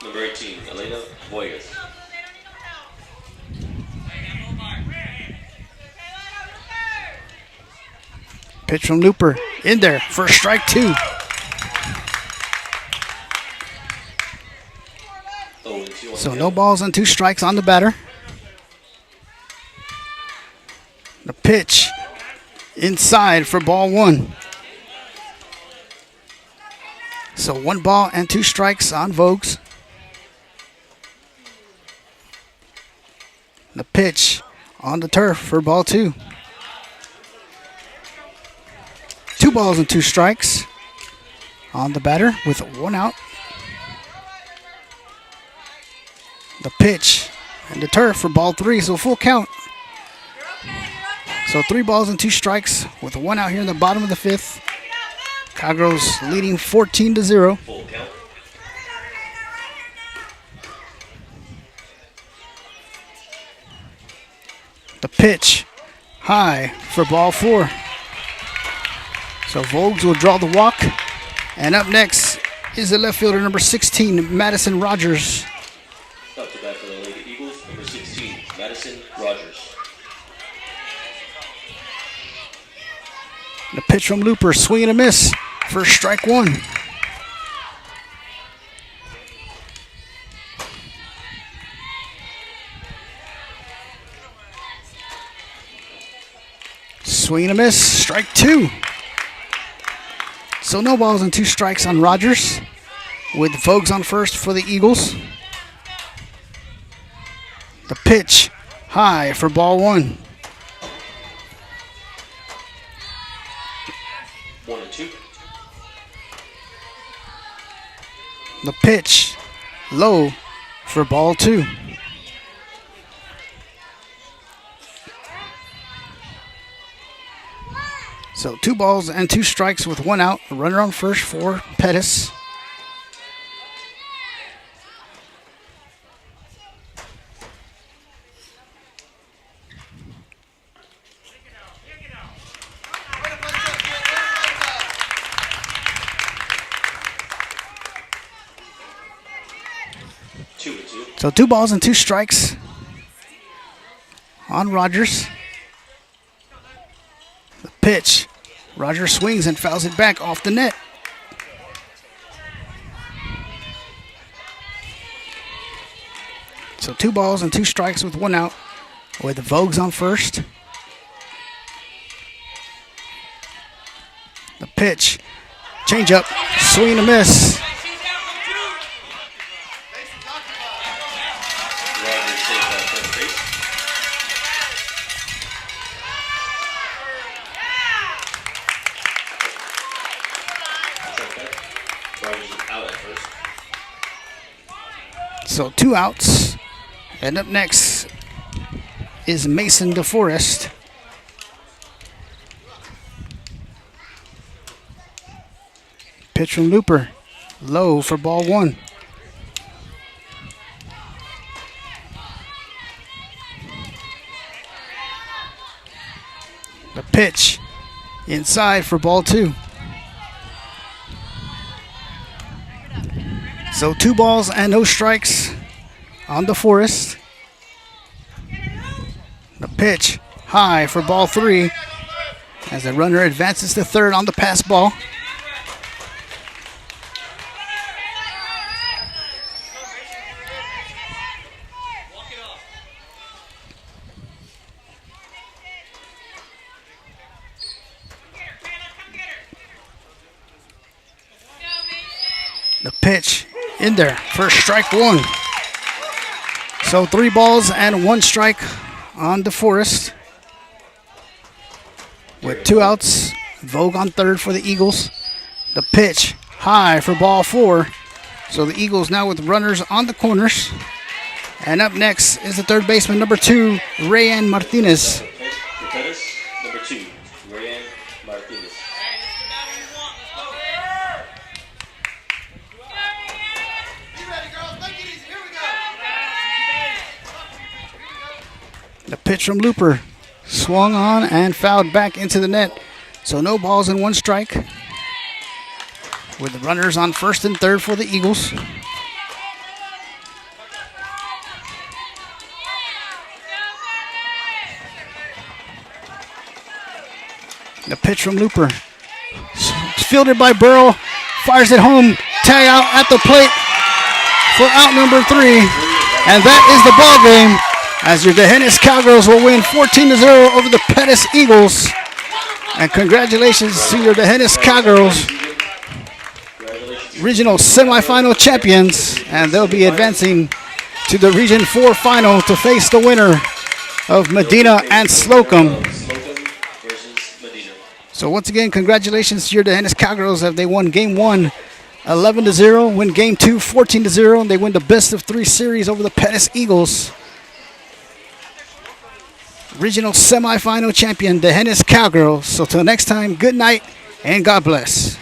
Number 18, Elena Voyes. Pitch from Looper in there for strike 2. So no balls and 2 strikes on the batter. The pitch inside for ball 1. So 1 ball and 2 strikes on Vogues. The pitch on the turf for ball 2. 2 balls and 2 strikes on the batter with 1 out. The pitch and the turf for ball 3, so full count. So 3 balls and 2 strikes with 1 out here in the bottom of the 5th. Cowgirls leading 14-0. Full count. The pitch high for ball 4. So Vogues will draw the walk. And up next is the left fielder, number 16, Madison Rogers. Up to bat for the Lady Eagles, number 16, Madison Rogers. The pitch from Looper, swing and a miss for strike 1. Swing and a miss, strike 2. So no balls and 2 strikes on Rogers, with Vogues on first for the Eagles. The pitch high for ball 1. 1-2. The pitch low for ball 2. So 2 balls and 2 strikes with 1 out. A runner on first for Pettus. So 2 balls and 2 strikes on Rogers. The pitch. Rogers swings and fouls it back off the net. So 2 balls and 2 strikes with 1 out, with Vogues on first. The pitch. Change up. Swing and a miss. So 2 outs. And up next is Mason DeForest. Pitch from Looper. Low for ball 1. The pitch inside for ball 2. So 2 balls and no strikes on the Forest. The pitch high for ball 3 as the runner advances to third on the pass ball. The pitch in there for strike 1. So 3 balls and 1 strike on the Forest. With 2 outs, Vogue on third for the Eagles. The pitch high for ball 4. So the Eagles now with runners on the corners. And up next is the third baseman, number 2, Rayan Martinez. Pettus, number 2, Rayan Martinez. The pitch from Looper swung on and fouled back into the net. So no balls and 1 strike. With the runners on first and third for the Eagles. The pitch from Looper. Fielded by Burrow. Fires it home. Tag out at the plate for out number 3. And that is the ball game, as your Dehennis Cowgirls will win 14-0 over the Pettus Eagles. And congratulations to your Dehennis Cowgirls, regional semifinal champions. And they'll be advancing to the Region 4 final to face the winner of Medina and Slocum. So once again, congratulations to your Dehennis Cowgirls as they won Game 1 11-0, win Game 2 14-0, and they win the best of 3 series over the Pettus Eagles. Regional semifinal champion, Dehennis Cowgirls. So till next time, good night and God bless.